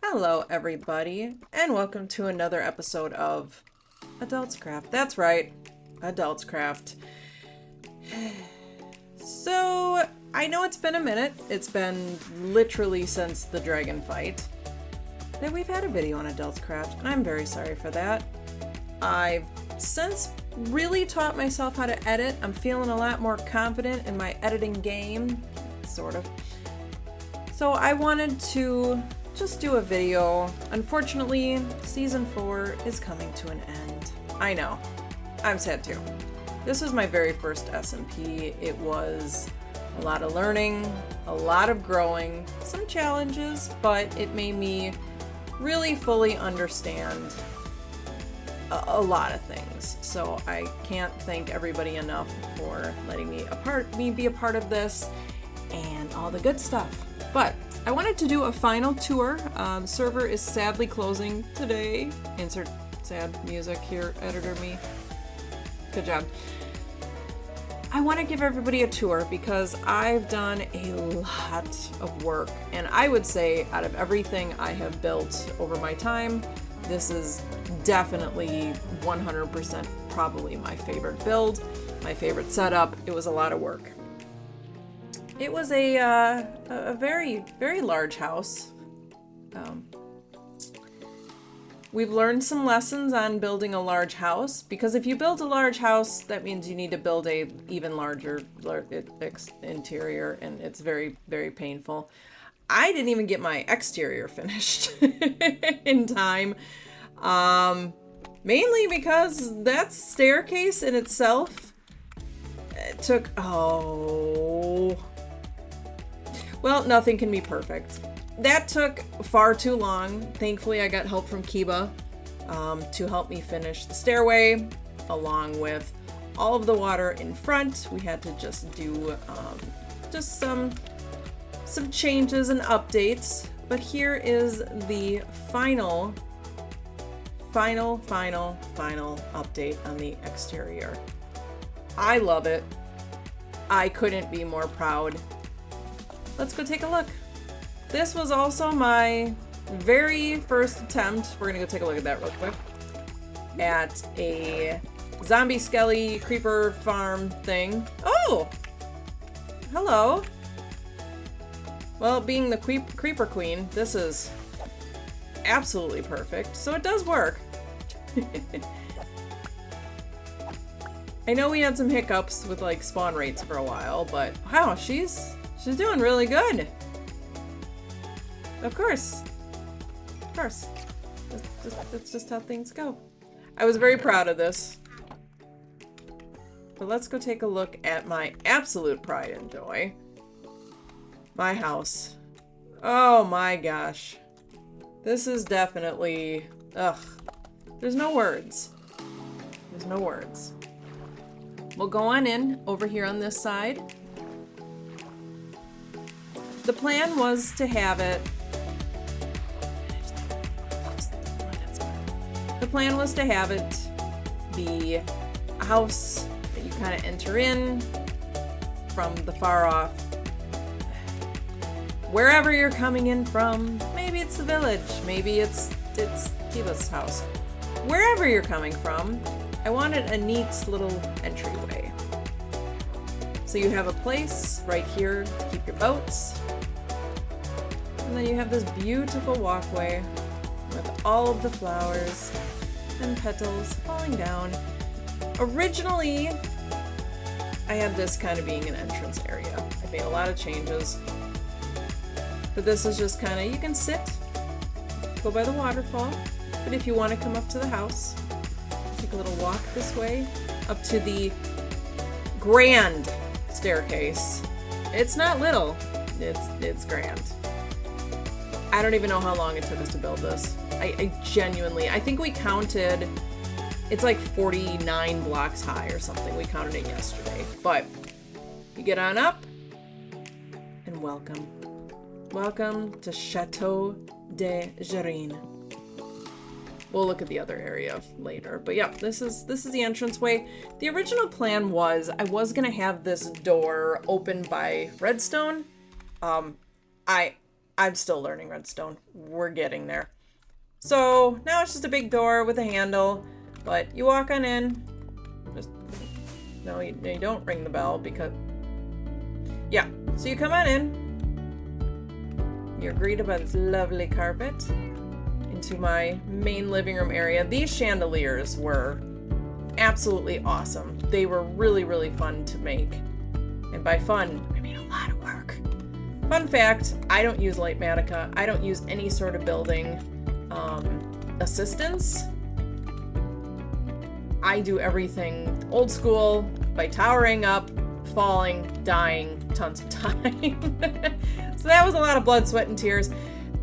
Hello, everybody, and welcome to another episode of AdultsCraft. That's right, AdultsCraft. So, I know it's been a minute. It's been literally since the dragon fight that we've had a video on AdultsCraft, and I'm very sorry for that. I've since really taught myself how to edit. I'm feeling a lot more confident in my editing game, sort of. So I wanted to just do a video. Unfortunately, season 4 is coming to an end. I know. I'm sad too. This was my very first SMP. It was a lot of learning, a lot of growing, some challenges, but it made me really fully understand a lot of things. So I can't thank everybody enough for letting me be a part of this and all the good stuff. But I wanted to do a final tour. The server is sadly closing today. Insert sad music here, editor me. Good job. I want to give everybody a tour because I've done a lot of work, and I would say out of everything I have built over my time, this is definitely 100% probably my favorite build, my favorite setup. It was a lot of work. It was a very, very large house. We've learned some lessons on building a large house, because if you build a large house, that means you need to build a even larger interior, and it's very, very painful. I didn't even get my exterior finished in time, mainly because that staircase in itself took, well, nothing can be perfect. That took far too long. Thankfully, I got help from Kiba to help me finish the stairway, along with all of the water in front. We had to just do just some changes and updates. But here is the final update on the exterior. I love it. I couldn't be more proud. Let's go take a look. This was also my very first attempt. We're gonna go take a look at that real quick. At a zombie skelly creeper farm thing. Oh! Hello. Well, being the creeper queen, this is absolutely perfect. So it does work. I know we had some hiccups with like spawn rates for a while, but wow, she's doing really good. Of course. That's just how things go. I was very proud of this. But let's go take a look at my absolute pride and joy. My house. Oh my gosh. This is definitely... ugh. There's no words. There's no words. We'll go on in over here on this side. The plan was to have it... The plan was to have it be a house that you kind of enter in from the far off. Wherever you're coming in from, maybe it's the village, maybe it's Kiba's house. Wherever you're coming from, I wanted a neat little entryway. So you have a place right here to keep your boats. And then you have this beautiful walkway with all of the flowers and petals falling down. Originally, I had this kind of being an entrance area. I made a lot of changes. But this is just kind of, you can sit, go by the waterfall. But if you want to come up to the house, take a little walk this way, up to the grand staircase. It's not little, it's grand. I don't even know how long it took us to build this. I genuinely, I think we counted, it's like 49 blocks high or something. We counted it yesterday. But you get on up, and welcome. Welcome to Chateau de Jerrine. We'll look at the other area later. But yeah, this is the entranceway. The original plan was I was gonna have this door open by redstone. I I'm still learning redstone. We're getting there. So now it's just a big door with a handle, but you walk on in. Just, no, you don't ring the bell because, yeah. So you come on in. You're greeted by this lovely carpet into my main living room area. These chandeliers were absolutely awesome. They were really, really fun to make. And by fun, I mean a lot of work. Fun fact, I don't use Lightmatica. I don't use any sort of building assistance. I do everything old school by towering up, falling, dying tons of time. So that was a lot of blood, sweat, and tears.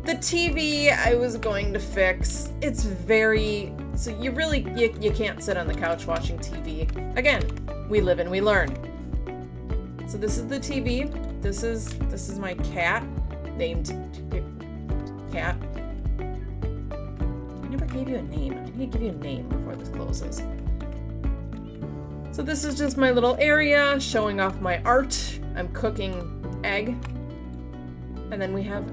The TV I was going to fix. It's very, so you really, you can't sit on the couch watching TV. Again, we live and we learn. So this is the TV. This is my cat, named Cat. I never gave you a name. I need to give you a name before this closes. So this is just my little area showing off my art. I'm cooking egg. And then we have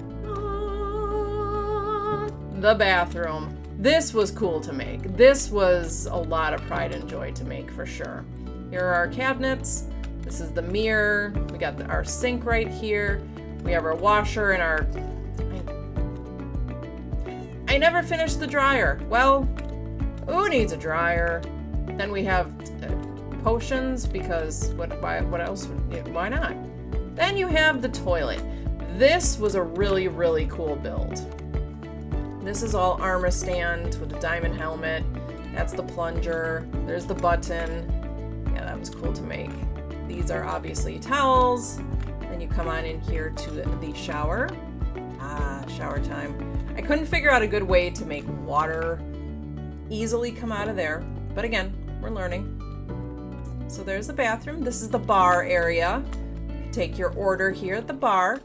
the bathroom. This was cool to make. This was a lot of pride and joy to make for sure. Here are our cabinets. This is the mirror. We got our sink right here. We have our washer and our... I never finished the dryer. Well, who needs a dryer? Then we have potions because what else? Why not? Then you have the toilet. This was a really, really cool build. This is all armor stand with a diamond helmet. That's the plunger. There's the button. Yeah, that was cool to make. These are obviously towels. Then you come on in here to the shower. Shower time. I couldn't figure out a good way to make water easily come out of there. But again, we're learning. So there's the bathroom. This is the bar area. Take your order here at the bar.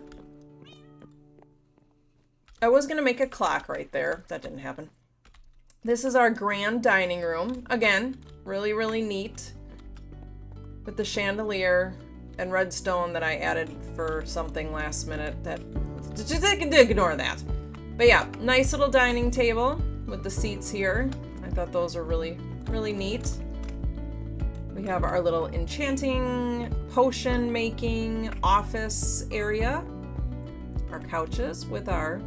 I was going to make a clock right there. That didn't happen. This is our grand dining room. Again, really, really neat. With the chandelier and redstone that I added for something last minute that... Just ignore that. But yeah, nice little dining table with the seats here. I thought those were really, really neat. We have our little enchanting, potion making office area. Our couches with our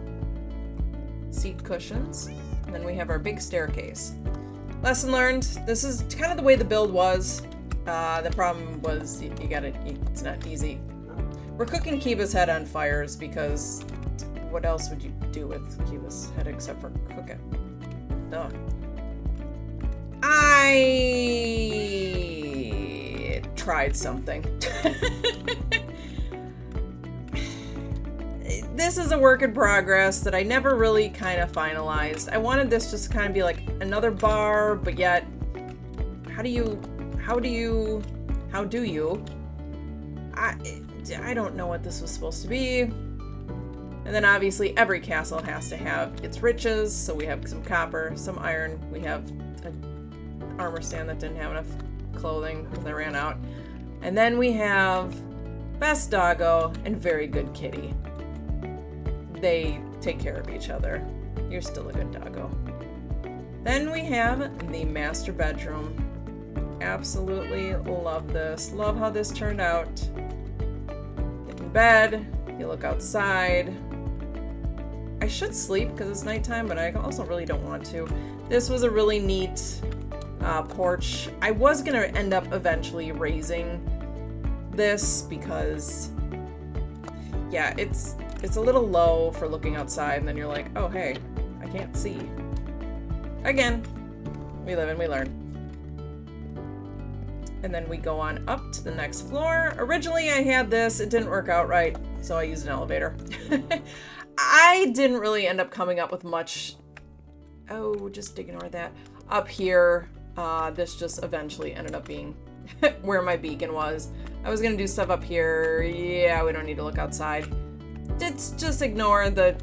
seat cushions. And then we have our big staircase. Lesson learned. This is kind of the way the build was. The problem was it's not easy. We're cooking Kiba's head on fires because what else would you do with Kiba's head except for cook it? Ugh. I tried something. This is a work in progress that I never really kind of finalized. I wanted this just to kind of be like another bar, but yet, how do you? I don't know what this was supposed to be. And then obviously every castle has to have its riches. So we have some copper, some iron. We have an armor stand that didn't have enough clothing because I ran out. And then we have best doggo and very good kitty. They take care of each other. You're still a good doggo. Then we have the master bedroom. Absolutely love this. Love how this turned out. Get in bed. You look outside. I should sleep because it's nighttime, but I also really don't want to. This was a really neat porch. I was going to end up eventually raising this because, yeah, it's a little low for looking outside, and then you're like, oh, hey, I can't see. Again, we live and we learn. And then we go on up to the next floor. Originally, I had this. It didn't work out right, so I used an elevator. I didn't really end up coming up with much. Oh, just ignore that. Up here, this just eventually ended up being where my beacon was. I was gonna do stuff up here. Yeah, we don't need to look outside. Just ignore the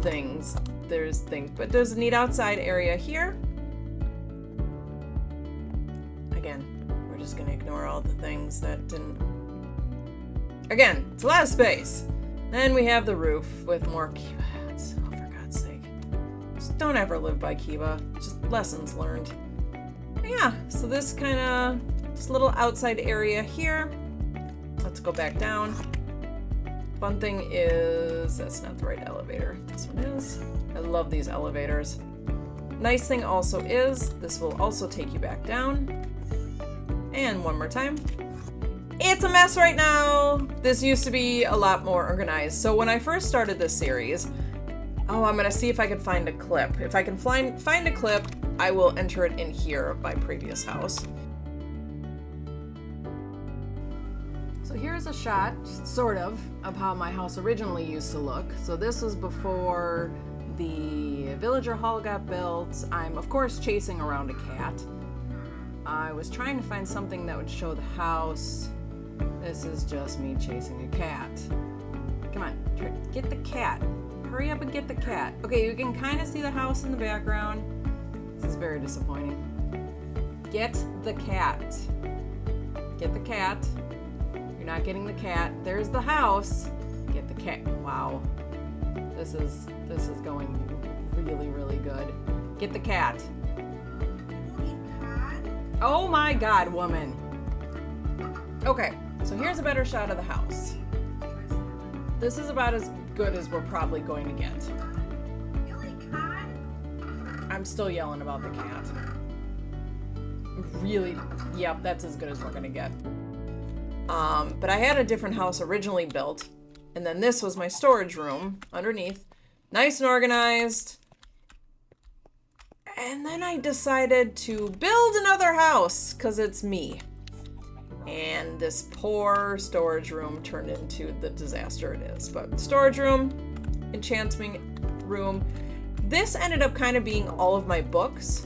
things. There's things, but there's a neat outside area here. Again, we're just gonna ignore all the things that didn't. Again, it's a lot of space. Then we have the roof with more Kiva hats. Oh, for God's sake. Just don't ever live by Kiva. Just lessons learned. But yeah, so this kind of, this little outside area here. Let's go back down. Fun thing is, that's not the right elevator. This one is. I love these elevators. Nice thing also is, this will also take you back down. And one more time. It's a mess right now. This used to be a lot more organized. So when I first started this series, I'm gonna see if I can find a clip. If I can find a clip, I will enter it in here of my previous house. So here's a shot, sort of how my house originally used to look. So this was before the villager hall got built. I'm of course chasing around a cat. I was trying to find something that would show the house. This is just me chasing a cat. Come on, get the cat. Hurry up and get the cat. Okay, you can kind of see the house in the background. This is very disappointing. Get the cat. Get the cat. You're not getting the cat. There's the house. Get the cat. Wow. This is going really, really good. Get the cat. Oh my God, woman. Okay, so here's a better shot of the house. This is about as good as we're probably going to get. I'm still yelling about the cat. Really, yep, that's as good as we're gonna get. But I had a different house originally built, and then this was my storage room underneath. Nice and organized. And then I decided to build another house, because it's me. And this poor storage room turned into the disaster it is. But storage room, enchanting room. This ended up kind of being all of my books.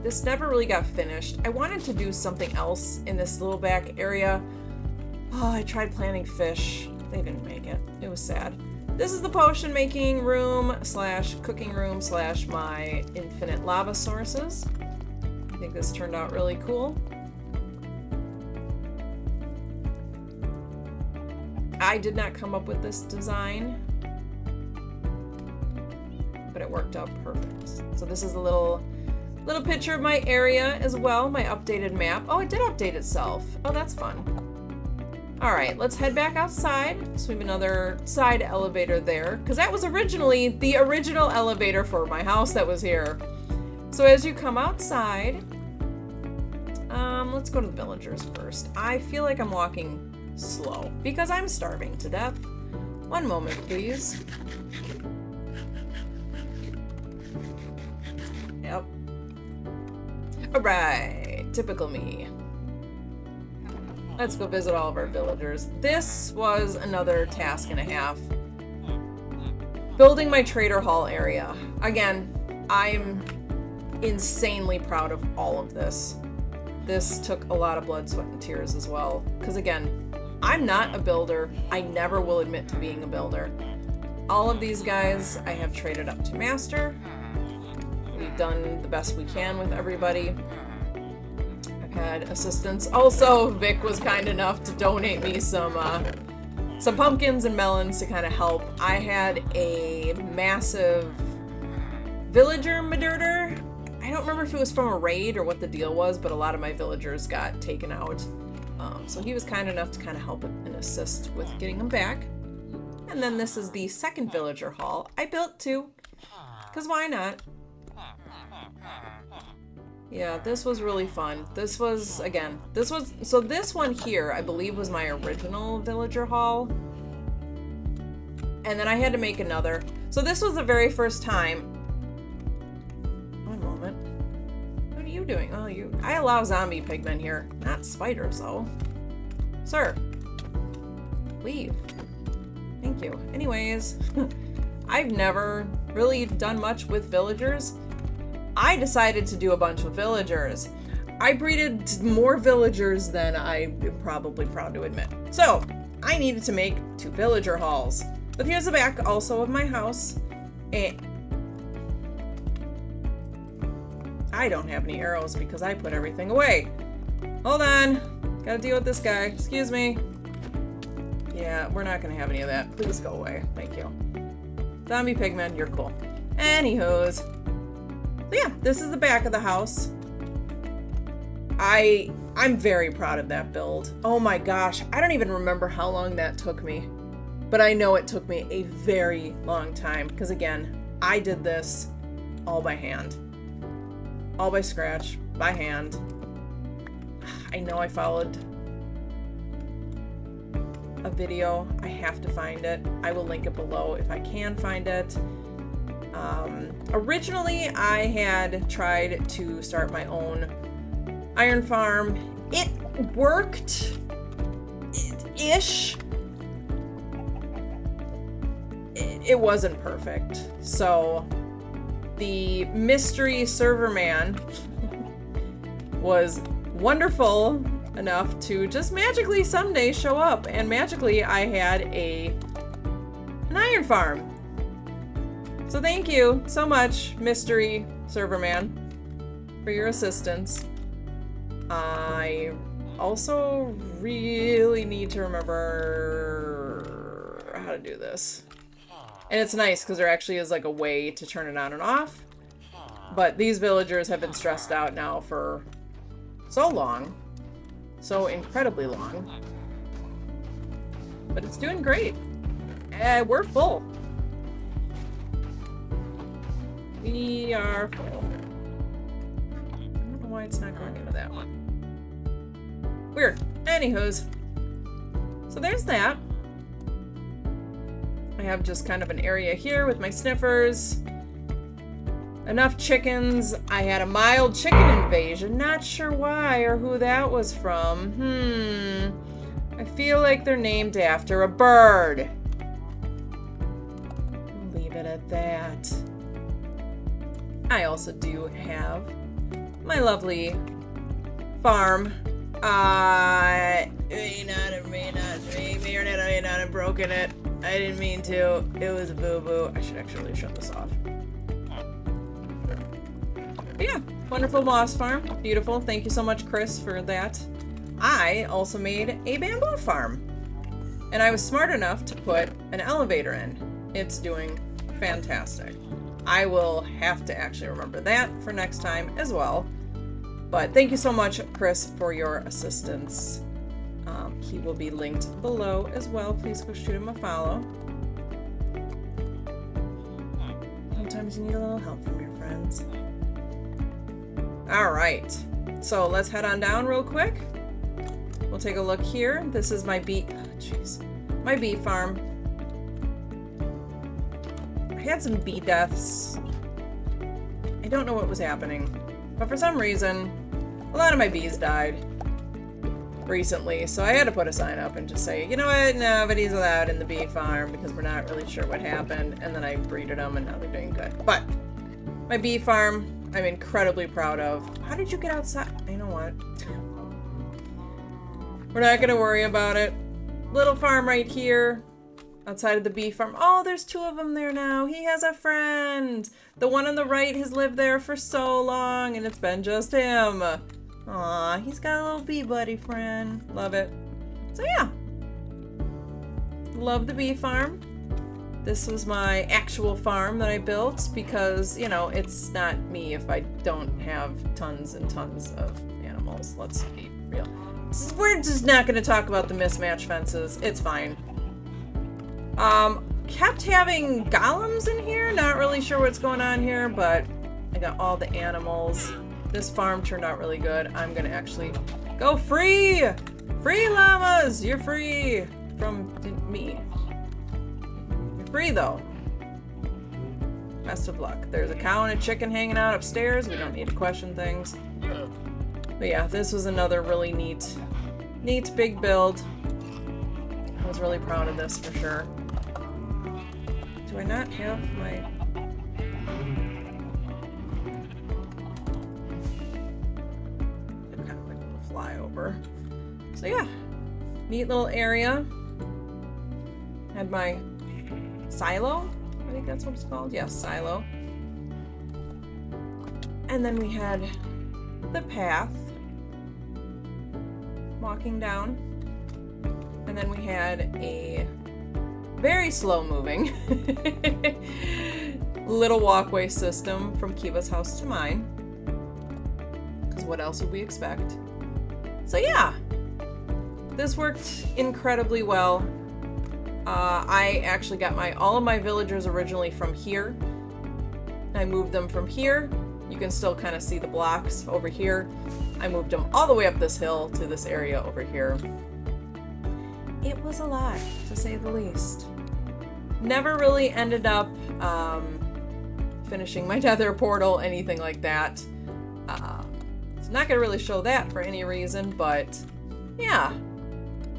This never really got finished. I wanted to do something else in this little back area. Oh, I tried planting fish. They didn't make it. It was sad. This is the potion making room / cooking room / my infinite lava sources. I think this turned out really cool. I did not come up with this design, but it worked out perfect. So this is a little picture of my area as well, my updated map. Oh, it did update itself. Oh, that's fun. All right, let's head back outside. So we have another side elevator there, because that was originally the original elevator for my house that was here. So as you come outside, let's go to the villagers first. I feel like I'm walking slow because I'm starving to death. One moment, please. Yep. All right, typical me. Let's go visit all of our villagers. This was another task and a half. Building my trader hall area. Again, I'm insanely proud of all of this. This took a lot of blood, sweat, and tears as well. Because again, I'm not a builder. I never will admit to being a builder. All of these guys I have traded up to master. We've done the best we can with everybody. I've had assistance. Also, Vic was kind enough to donate me some pumpkins and melons to kind of help. I had a massive villager murder. I don't remember if it was from a raid or what the deal was, but a lot of my villagers got taken out. So he was kind enough to kind of help and assist with getting them back. And then this is the second villager hall. I built two, because why not? Yeah, this was really fun. This was, again, so this one here, I believe, was my original villager hall. And then I had to make another. So this was the very first time. One moment. What are you doing? Oh, I allow zombie pigmen here, not spiders, though. Sir, leave. Thank you. Anyways, I've never really done much with villagers. I decided to do a bunch of villagers. I breeded more villagers than I am probably proud to admit. So, I needed to make 2 villager halls. But here's the back also of my house. And I don't have any arrows because I put everything away. Hold on. Gotta deal with this guy. Excuse me. Yeah, we're not gonna have any of that. Please go away. Thank you. Zombie pigman, you're cool. Anywho's. So yeah, this is the back of the house. I'm very proud of that build. Oh my gosh, I don't even remember how long that took me. But I know it took me a very long time. Because again, I did this all by hand. All by scratch, by hand. I know I followed a video. I have to find it. I will link it below if I can find it. Originally, I had tried to start my own iron farm. It worked ish. It wasn't perfect. So the mystery server man was wonderful enough to just magically someday show up, and magically I had an iron farm. So thank you so much, mystery server man, for your assistance. I also really need to remember how to do this. And it's nice because there actually is like a way to turn it on and off. But these villagers have been stressed out now for so long. So incredibly long. But it's doing great. We're full. We are full. I don't know why it's not going into that one. Weird. Anywho's. So there's that. I have just kind of an area here with my sniffers. Enough chickens. I had a mild chicken invasion. Not sure why or who that was from. I feel like they're named after a bird. We'll leave it at that. I also do have my lovely farm. May not have broken it. I didn't mean to. It was a boo-boo. I should actually shut this off. But yeah, wonderful moss farm. Beautiful. Thank you so much, Chris, for that. I also made a bamboo farm. And I was smart enough to put an elevator in. It's doing fantastic. I will have to actually remember that for next time as well. But thank you so much, Chris, for your assistance. He will be linked below as well. Please go shoot him a follow. Sometimes you need a little help from your friends. Alright, so let's head on down real quick. We'll take a look here. This is my bee... my bee farm. I had some bee deaths. I don't know what was happening, but for some reason, a lot of my bees died recently, so I had to put a sign up and just say, you know what, nobody's allowed in the bee farm because we're not really sure what happened, and then I breeded them and now they're doing good. But my bee farm, I'm incredibly proud of. How did you get outside? You know what? We're not gonna worry about it. Little farm right here, outside of the bee farm. Oh, there's two of them there now. He has a friend. The one on the right has lived there for so long, and it's been just him. Aw, he's got a little bee buddy friend. Love it. So yeah. Love the bee farm. This was my actual farm that I built because, you know, it's not me if I don't have tons and tons of animals. Let's be real. We're just not going to talk about the mismatched fences. It's fine. Kept having golems in here. Not really sure what's going on here, but I got all the animals. This farm turned out really good. I'm gonna actually go free! Free llamas! You're free from me. You're free though. Best of luck. There's a cow and a chicken hanging out upstairs. We don't need to question things. But yeah, this was another really neat big build. I was really proud of this for sure. Do I not have my... flyover. So yeah, neat little area. Had my silo, I think that's what it's called. Yes, silo. And then we had the path walking down. And then we had a very slow moving little walkway system from Kiva's house to mine. Because what else would we expect? So yeah, this worked incredibly well. I actually got all of my villagers originally from here. I moved them from here. You can still kind of see the blocks over here. I moved them all the way up this hill to this area over here. It was a lot, to say the least. Never really ended up finishing my tether portal, anything like that. So not gonna really show that for any reason, but yeah.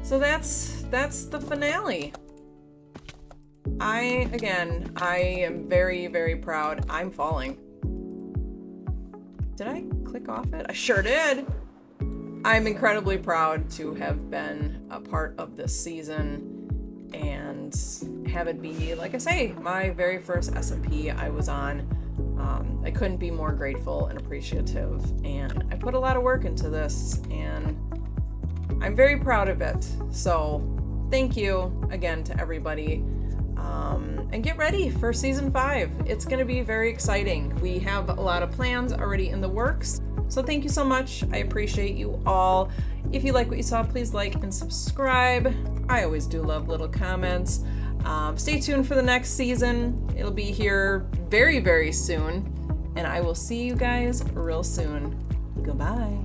So that's the finale. I am very, very proud. I'm falling. Did I click off it? I sure did. I'm incredibly proud to have been a part of this season and have it be, like I say, my very first SMP I was on. I couldn't be more grateful and appreciative, and I put a lot of work into this, and I'm very proud of it. So thank you again to everybody. And get ready for season 5. It's going to be very exciting. We have a lot of plans already in the works. So thank you so much. I appreciate you all. If you like what you saw, please like and subscribe. I always do love little comments. Stay tuned for the next season. It'll be here very, very soon. And I will see you guys real soon. Goodbye.